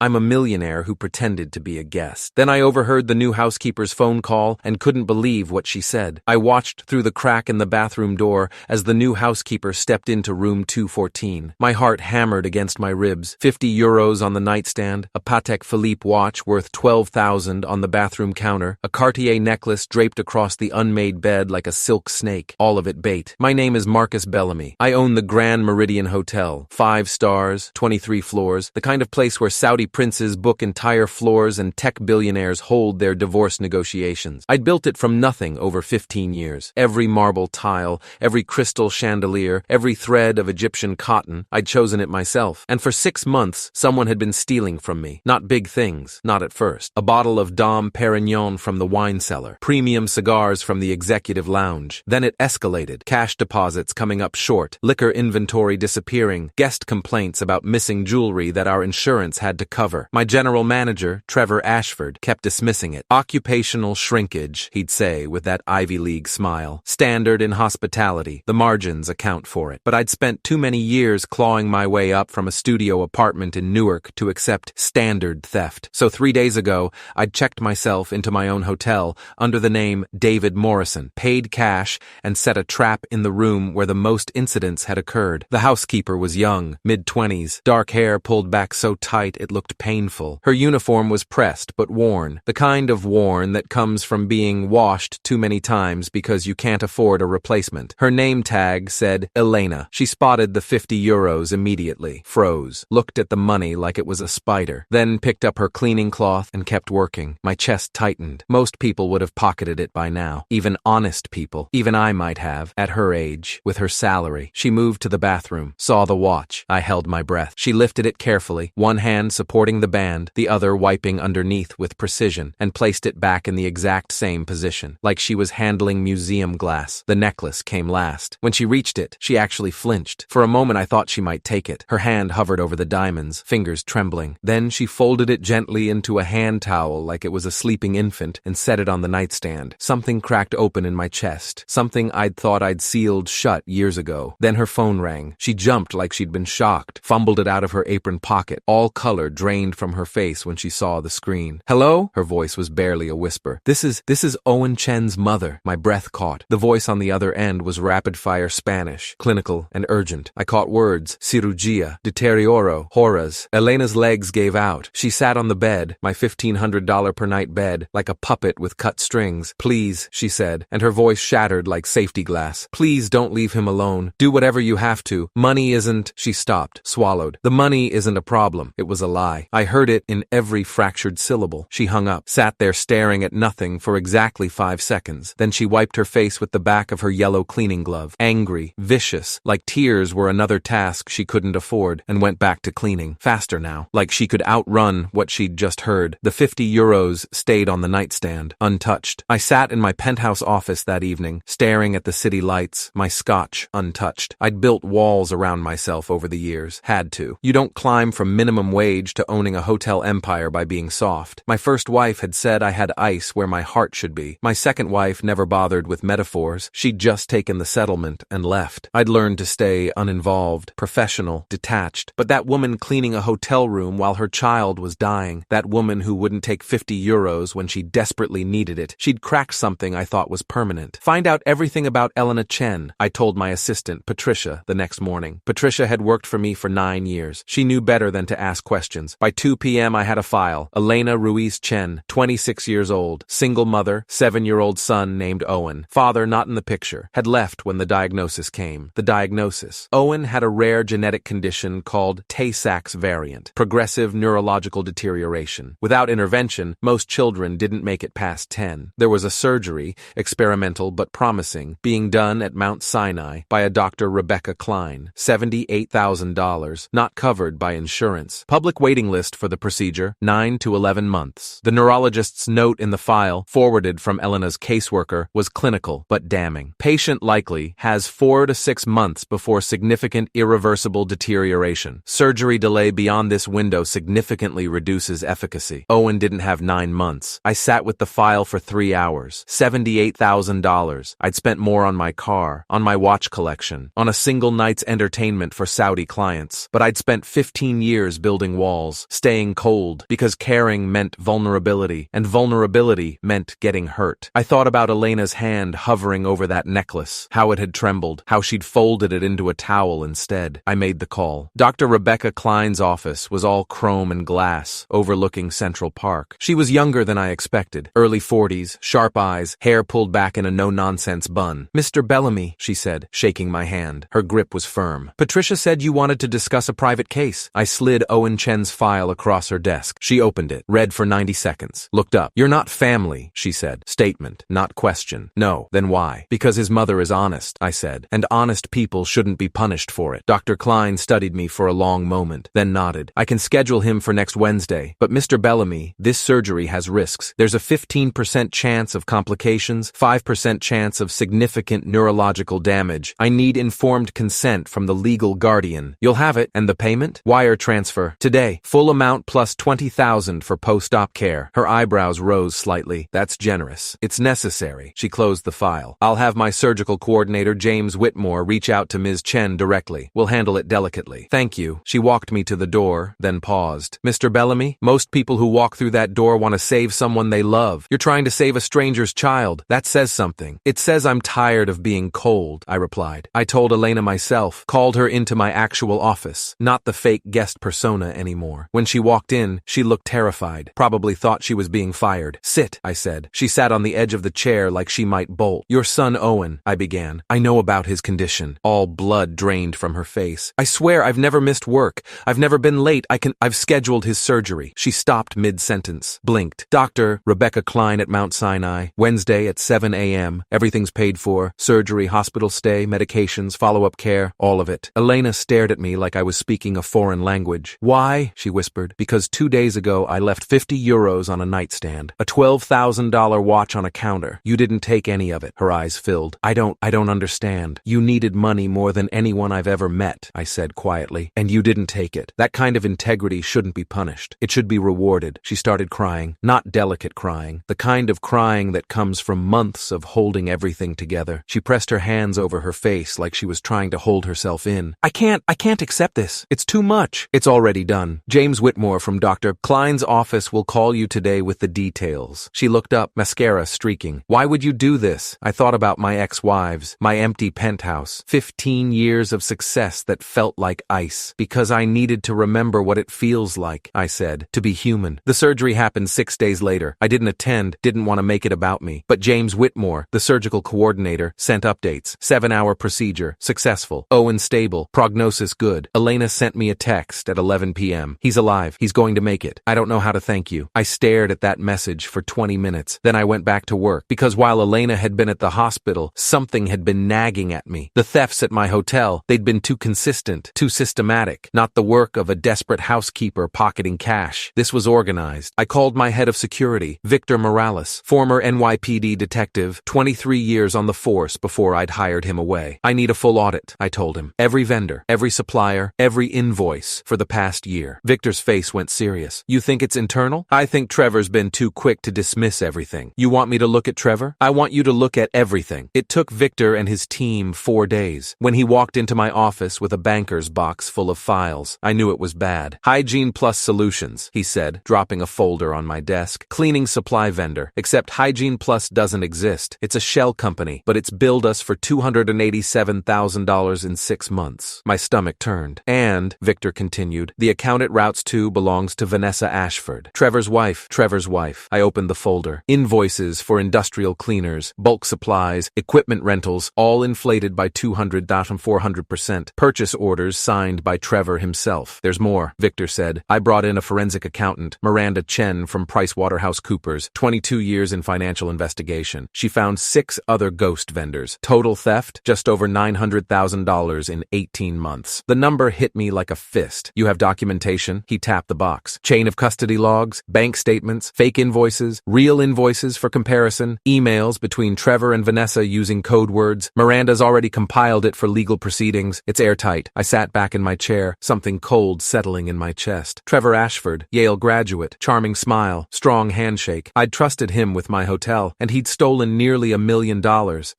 I'm a millionaire who pretended to be a guest. Then I overheard the new housekeeper's phone call and couldn't believe what she said. I watched through the crack in the bathroom door as the new housekeeper stepped into room 214. My heart hammered against my ribs. €50 on the nightstand, a Patek Philippe watch worth $12,000 on the bathroom counter, a Cartier necklace draped across the unmade bed like a silk snake, all of it bait. My name is Marcus Bellamy. I own the Grand Meridian Hotel. 5 stars, 23 floors, the kind of place where Saudi princes book entire floors and tech billionaires hold their divorce negotiations. I'd built it from nothing over 15 years. Every marble tile, every crystal chandelier, every thread of Egyptian cotton, I'd chosen it myself. And for 6 months, someone had been stealing from me. Not big things, not at first. A bottle of Dom Perignon from the wine cellar, premium cigars from the executive lounge. Then it escalated. Cash deposits coming up short, liquor inventory disappearing, guest complaints about missing jewelry that our insurance had to cover. My general manager, Trevor Ashford, kept dismissing it. Occupational shrinkage, he'd say with that Ivy League smile. Standard in hospitality. The margins account for it. But I'd spent too many years clawing my way up from a studio apartment in Newark to accept standard theft. So 3 days ago, I'd checked myself into my own hotel under the name David Morrison, paid cash, and set a trap in the room where the most incidents had occurred. The housekeeper was young, mid-20s, dark hair pulled back so tight it looked painful. Her uniform was pressed but worn, the kind of worn that comes from being washed too many times because you can't afford a replacement. Her name tag said Elena. She spotted the €50 immediately, froze, looked at the money like it was a spider, then picked up her cleaning cloth and kept working. My chest tightened. Most people would have pocketed it by now. Even honest people. Even I might have, at her age, with her salary. She moved to the bathroom, saw the watch. I held my breath. She lifted it carefully, one hand supporting the band, the other wiping underneath with precision, and placed it back in the exact same position, like she was handling museum glass. The necklace came last. When she reached it, she actually flinched. For a moment I thought she might take it. Her hand hovered over the diamonds, fingers trembling. Then she folded it gently into a hand towel like it was a sleeping infant and set it on the nightstand. Something cracked open in my chest. Something I'd thought I'd sealed shut years ago. Then her phone rang. She jumped like she'd been shocked, fumbled it out of her apron pocket. All color drained from her face when she saw the screen. "Hello?" Her voice was barely a whisper. This is Owen Chen's mother." My breath caught. The voice on the other end was rapid-fire Spanish, clinical and urgent. I caught words: cirugía, deterioro, horas. Elena's legs gave out. She sat on the bed, my $1,500 per night bed, like a puppet with cut strings. "Please," she said, and her voice shattered like safety glass. "Please don't leave him alone. Do whatever you have to. Money isn't—" She stopped, swallowed. "The money isn't a problem." It was a lie. I heard it in every fractured syllable. She hung up, sat there staring at nothing for exactly 5 seconds. Then she wiped her face with the back of her yellow cleaning glove, angry, vicious, like tears were another task she couldn't afford, and went back to cleaning, faster now, like she could outrun what she'd just heard. The €50 stayed on the nightstand, untouched. I sat in my penthouse office that evening, staring at the city lights, my scotch untouched. I'd built walls around myself over the years. Had to. You don't climb from minimum wage to owning a hotel empire by being soft. My first wife had said I had ice where my heart should be. My second wife never bothered with metaphors. She'd just taken the settlement and left. I'd learned to stay uninvolved, professional, detached. But that woman cleaning a hotel room while her child was dying, that woman who wouldn't take €50 when she desperately needed it, she'd cracked something I thought was permanent. "Find out everything about Elena Chen," I told my assistant, Patricia, the next morning. Patricia had worked for me for 9 years. She knew better than to ask questions. By 2 p.m. I had a file. Elena Ruiz Chen, 26 years old, single mother, 7-year-old son named Owen. Father not in the picture. Had left when the diagnosis came. The diagnosis. Owen had a rare genetic condition called Tay-Sachs variant, progressive neurological deterioration. Without intervention, most children didn't make it past 10. There was a surgery, experimental but promising, being done at Mount Sinai by a Dr. Rebecca Klein. $78,000, not covered by insurance. Public waiting list for the procedure, 9 to 11 months. The neurologist's note in the file, forwarded from Elena's caseworker, was clinical but damning. Patient likely has 4 to 6 months before significant irreversible deterioration. Surgery delay beyond this window significantly reduces efficacy. Owen didn't have 9 months. I sat with the file for 3 hours. $78,000. I'd spent more on my car, on my watch collection, on a single night's entertainment for Saudi clients. But I'd spent 15 years building walls. walls, staying cold, because caring meant vulnerability, and vulnerability meant getting hurt. I thought about Elena's hand hovering over that necklace, how it had trembled, how she'd folded it into a towel instead. I made the call. Dr. Rebecca Klein's office was all chrome and glass, overlooking Central Park. She was younger than I expected, early 40s, sharp eyes, hair pulled back in a no-nonsense bun. "Mr. Bellamy," she said, shaking my hand. Her grip was firm. "Patricia said you wanted to discuss a private case." I slid Owen Chen's file across her desk. She opened it, read for 90 seconds, looked up. "You're not family," she said. Statement, not question. "No. Then why?" "Because his mother is honest," I said, "and honest people shouldn't be punished for it." Dr. Klein studied me for a long moment, then nodded. "I can schedule him for next Wednesday, but Mr. Bellamy, this surgery has risks. There's a 15% chance of complications, 5% chance of significant neurological damage. I need informed consent from the legal guardian." "You'll have it. And the payment?" "Wire transfer. Today. Full amount plus $20,000 for post-op care." Her eyebrows rose slightly. "That's generous. It's necessary." She closed the file. "I'll have my surgical coordinator, James Whitmore, reach out to Ms. Chen directly. We'll handle it delicately." "Thank you." She walked me to the door, then paused. "Mr. Bellamy, most people who walk through that door want to save someone they love. You're trying to save a stranger's child. That says something." "It says I'm tired of being cold," I replied. I told Elena myself, called her into my actual office, not the fake guest persona anymore. When she walked in, she looked terrified, probably thought she was being fired. "Sit," I said. She sat on the edge of the chair like she might bolt. "Your son Owen," I began. "I know about his condition." All blood drained from her face. "I swear I've never missed work. I've never been late. I've scheduled his surgery." She stopped mid-sentence, blinked. "Dr. Rebecca Klein at Mount Sinai, Wednesday at 7 a.m. Everything's paid for. Surgery, hospital stay, medications, follow-up care, all of it." Elena stared at me like I was speaking a foreign language. "Why?" she whispered. "Because 2 days ago I left €50 on a nightstand, a $12,000 watch on a counter. You didn't take any of it." Her eyes filled. I don't understand. "You needed money more than anyone I've ever met," I said quietly, "and you didn't take it. That kind of integrity shouldn't be punished. It should be rewarded." She started crying, not delicate crying, the kind of crying that comes from months of holding everything together. She pressed her hands over her face like she was trying to hold herself in. I can't accept this. It's too much." "It's already done. James Whitmore from Dr. Klein's office will call you today with the details." She looked up, mascara streaking. "Why would you do this?" I thought about my ex-wives, my empty penthouse, 15 years of success that felt like ice. "Because I needed to remember what it feels like," I said, "to be human." The surgery happened 6 days later. I didn't attend, didn't want to make it about me. But James Whitmore, the surgical coordinator, sent updates. 7-hour procedure, successful. Owen stable, prognosis good. Elena sent me a text at 11 p.m. "He's alive. He's going to make it. I don't know how to thank you." I stared at that message for 20 minutes. Then I went back to work, because while Elena had been at the hospital, something had been nagging at me. The thefts at my hotel, they'd been too consistent, too systematic, not the work of a desperate housekeeper pocketing cash. This was organized. I called my head of security, Victor Morales, former NYPD detective, 23 years on the force before I'd hired him away. "I need a full audit," I told him. "Every vendor, every supplier, every invoice for the past year." Victor's face went serious. "You think it's internal?" "I think Trevor's been too quick to dismiss everything." "You want me to look at Trevor?" "I want you to look at everything." It took Victor and his team 4 days. When he walked into my office with a banker's box full of files, I knew it was bad. "Hygiene Plus Solutions," he said, dropping a folder on my desk. "Cleaning supply vendor. Except Hygiene Plus doesn't exist. It's a shell company, but it's billed us for $287,000 in 6 months. My stomach turned. "And," Victor continued, "the account it routes to belongs to Vanessa Ashford, Trevor's wife." Trevor's wife. I opened the folder. Invoices for industrial cleaners, bulk supplies, equipment rentals, all inflated by 200,400%. Purchase orders signed by Trevor himself. "There's more," Victor said. "I brought in a forensic accountant, Miranda Chen from PricewaterhouseCoopers, 22 years in financial investigation. She found 6 other ghost vendors. Total theft, just over $900,000 in 18 months. The number hit me like a fist. "You have documentation?" He tapped the box. "Chain of custody logs, bank statements, fake invoices, real invoices for comparison, emails between Trevor and Vanessa using code words. Miranda's already compiled it for legal proceedings. It's airtight." I sat back in my chair, something cold settling in my chest. Trevor Ashford, Yale graduate, charming smile, strong handshake. I'd trusted him with my hotel, and he'd stolen nearly $1 million.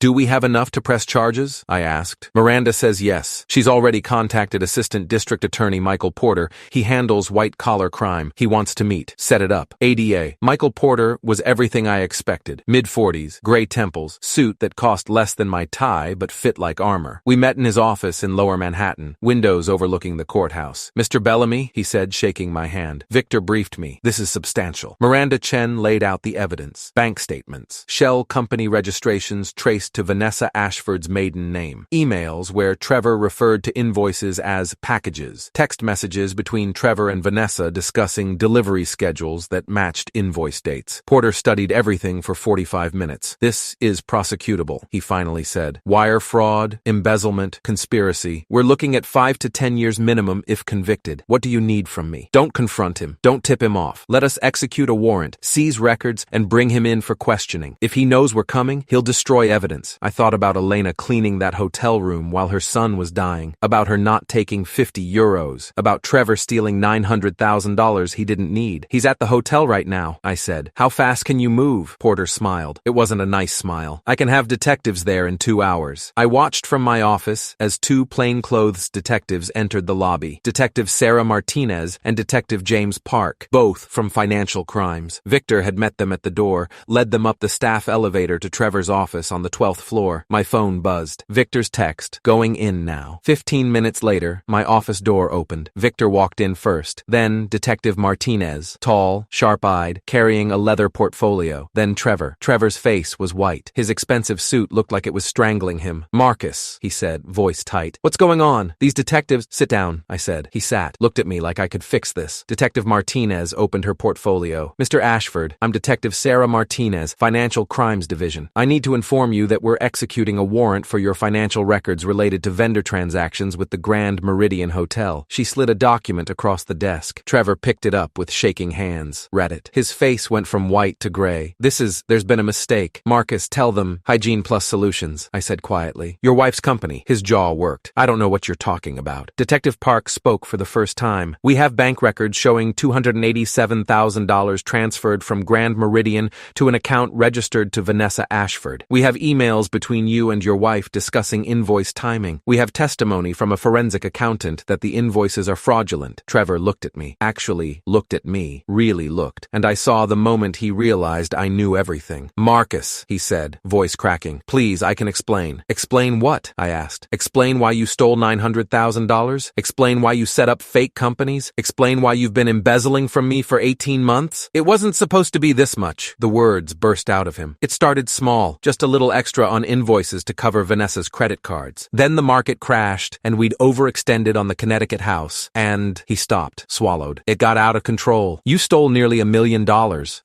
"Do we have enough to press charges?" I asked. "Miranda says yes. She's already contacted Assistant District Attorney Michael Porter. He handles white-collar crime. He wants to meet. Set it up. ADA. Michael Porter was everything I expected. Mid-40s, gray temples, suit that cost less than my tie but fit like armor. We met in his office in Lower Manhattan, windows overlooking the courthouse. Mr. Bellamy, he said, shaking my hand. Victor briefed me. This is substantial. Miranda Chen laid out the evidence. Bank statements. Shell company registrations traced to Vanessa Ashford's maiden name. Emails where Trevor referred to invoices as packages. Text messages between Trevor and Vanessa discussing delivery schedules that matched invoice dates. Porter studied everything for 45 minutes. This is prosecutable, he finally said. Wire fraud, embezzlement, conspiracy. We're looking at 5 to 10 years minimum if convicted. What do you need from me? Don't confront him. Don't tip him off. Let us execute a warrant, seize records, and bring him in for questioning. If he knows we're coming, he'll destroy evidence. I thought about Elena cleaning that hotel room while her son was dying, about her not taking 50 euros, about Trevor stealing $900,000 he didn't need. He's at the hotel right now, I said. How fast can you move? Porter smiled. It wasn't a nice smile. I can have detectives there in 2 hours. I watched from my office as 2 plainclothes detectives entered the lobby. Detective Sarah Martinez and Detective James Park, both from financial crimes. Victor had met them at the door, led them up the staff elevator to Trevor's office on the 12th floor. My phone buzzed. Victor's text, going in now. 15 minutes later, my office door opened. Victor walked in first. Then Detective Martinez, tall, sharp-eyed, carrying a leather portfolio. Then Trevor. Trevor's face was white. His expensive suit looked like it was strangling him. Marcus, he said, voice tight. What's going on? These detectives— Sit down, I said. He sat, looked at me like I could fix this. Detective Martinez opened her portfolio. Mr. Ashford, I'm Detective Sarah Martinez, Financial Crimes Division. I need to inform you that we're executing a warrant for your financial records related to vendor transactions with the Grand Meridian Hotel. She slid a document across the desk. Trevor picked it up with shaking hands. Read it. His face went from white to gray. There's been a mistake. Marcus, tell them. Hygiene Plus Solutions, I said quietly. Your wife's company. His jaw worked. I don't know what you're talking about. Detective Park spoke for the first time. We have bank records showing $287,000 transferred from Grand Meridian to an account registered to Vanessa Ashford. We have emails between you and your wife discussing invoice timing. We have testimony from a forensic accountant that the invoices are fraudulent. Trevor looked at me. Actually looked at me. Really looked. And I saw the moment he realized I knew everything. Marcus, he said, voice cracking. Please, I can explain. Explain what? I asked. Explain why you stole $900,000? Explain why you set up fake companies? Explain why you've been embezzling from me for 18 months? It wasn't supposed to be this much. The words burst out of him. It started small, just a little extra on invoices to cover Vanessa's credit cards. Then the market crashed, and we'd overextended on the Connecticut house, and he stopped, swallowed. It got out of control. You stole nearly $1 million,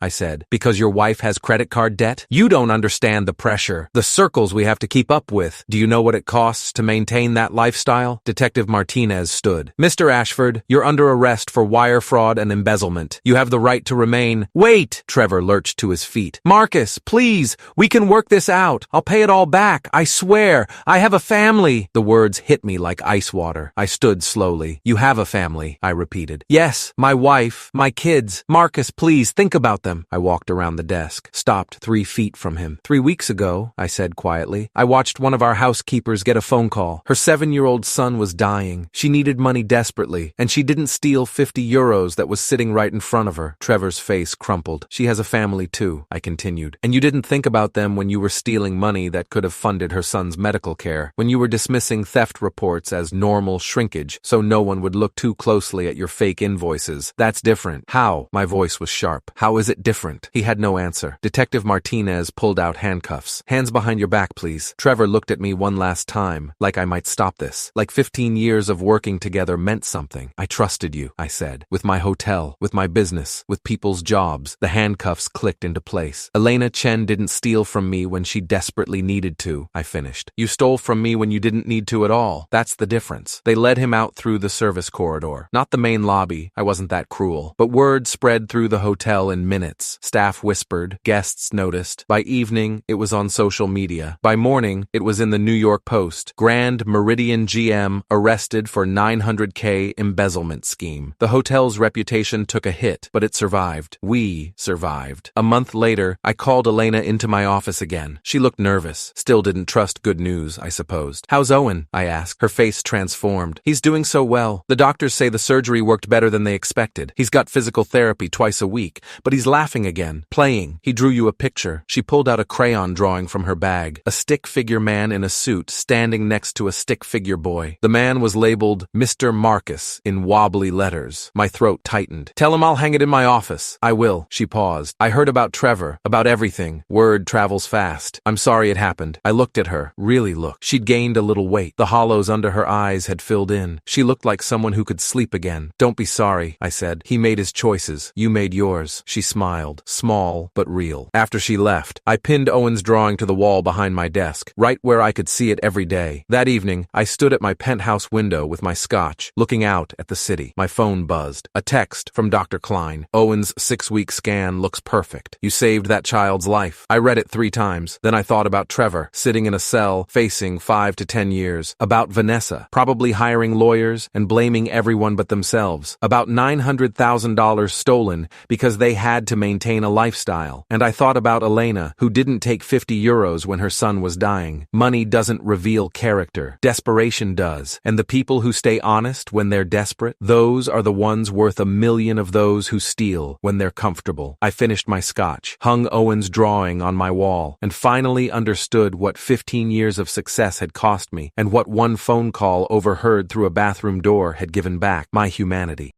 I said, because your wife has credit card debt? You don't understand the pressure, the circles we have to keep up with. Do you know what it costs to maintain that lifestyle? Detective Martinez stood. Mr. Ashford, you're under arrest for wire fraud and embezzlement. You have the right to remain— Wait! Trevor lurched to his feet. Marcus, please, we can work this out. I'll pay it all back. I swear. I have a family. The words hit me like ice water. I stood slowly. You have a family, I repeated. Yes, my wife, my kids. Marcus, please, think about them. I walked around the desk, stopped 3 feet from him. 3 weeks ago, I said quietly, I watched one of our housekeepers get a phone call. Her 7-year-old son was dying. She needed money desperately, and she didn't steal 50 euros that was sitting right in front of her. Trevor's face crumpled. She has a family too, I continued. And you didn't think about them when you were stealing money that could have funded her son's medical care, when you were dismissing theft reports as normal shrinkage so no one would look too closely at your fake invoices. That's different. How? My voice was sharp. How is it different? He had no answer. Detective Martinez pulled out handcuffs. Hands behind your back, please. Trevor looked at me one last time, like I might stop this. Like 15 years of working together meant something. I trusted you, I said. With my hotel, with my business, with people's jobs. The handcuffs clicked into place. Elena Chen didn't steal from me when she desperately needed to, I finished. You stole from me when you didn't need to at all. That's the difference. They led him out through the service corridor. Not the main lobby. I wasn't that cruel. But word spread through the hotel in minutes. Staff whispered. Guests noticed. By evening, it was on social media. By morning, it was in the New York Post. Grand Meridian GM arrested for $900K embezzlement scheme. The hotel's reputation took a hit, but it survived. We survived. A month later, I called Elena into my office again. She looked nervous. Still didn't trust good news, I supposed. How's Owen? I asked. Her face transformed. He's doing so well. The doctors say the surgery surgery worked better than they expected. He's got physical therapy twice a week, but he's laughing again, playing. He drew you a picture. She pulled out a crayon drawing from her bag. A stick figure man in a suit standing next to a stick figure boy. The man was labeled Mr. Marcus in wobbly letters. My throat tightened. Tell him I'll hang it in my office. I will. She paused. I heard about Trevor, about everything. Word travels fast. I'm sorry it happened. I looked at her. Really looked. She'd gained a little weight. The hollows under her eyes had filled in. She looked like someone who could sleep again. Don't be sorry, I said. He made his choices. You made yours. She smiled. Small, but real. After she left, I pinned Owen's drawing to the wall behind my desk, right where I could see it every day. That evening, I stood at my penthouse window with my scotch, looking out at the city. My phone buzzed. A text from Dr. Klein. Owen's 6-week scan looks perfect. You saved that child's life. I read it 3 times. Then I thought about Trevor, sitting in a cell, facing 5 to 10 years. About Vanessa, probably hiring lawyers and blaming everyone but themselves. About $900,000 stolen because they had to maintain a lifestyle. And I thought about Elena, who didn't take 50 euros when her son was dying. Money doesn't reveal character. Desperation does. And the people who stay honest when they're desperate, those are the ones worth 1,000,000 of those who steal when they're comfortable. I finished my scotch, hung Owen's drawing on my wall, and finally understood what 15 years of success had cost me, and what one phone call overheard through a bathroom door had given back: my humanity.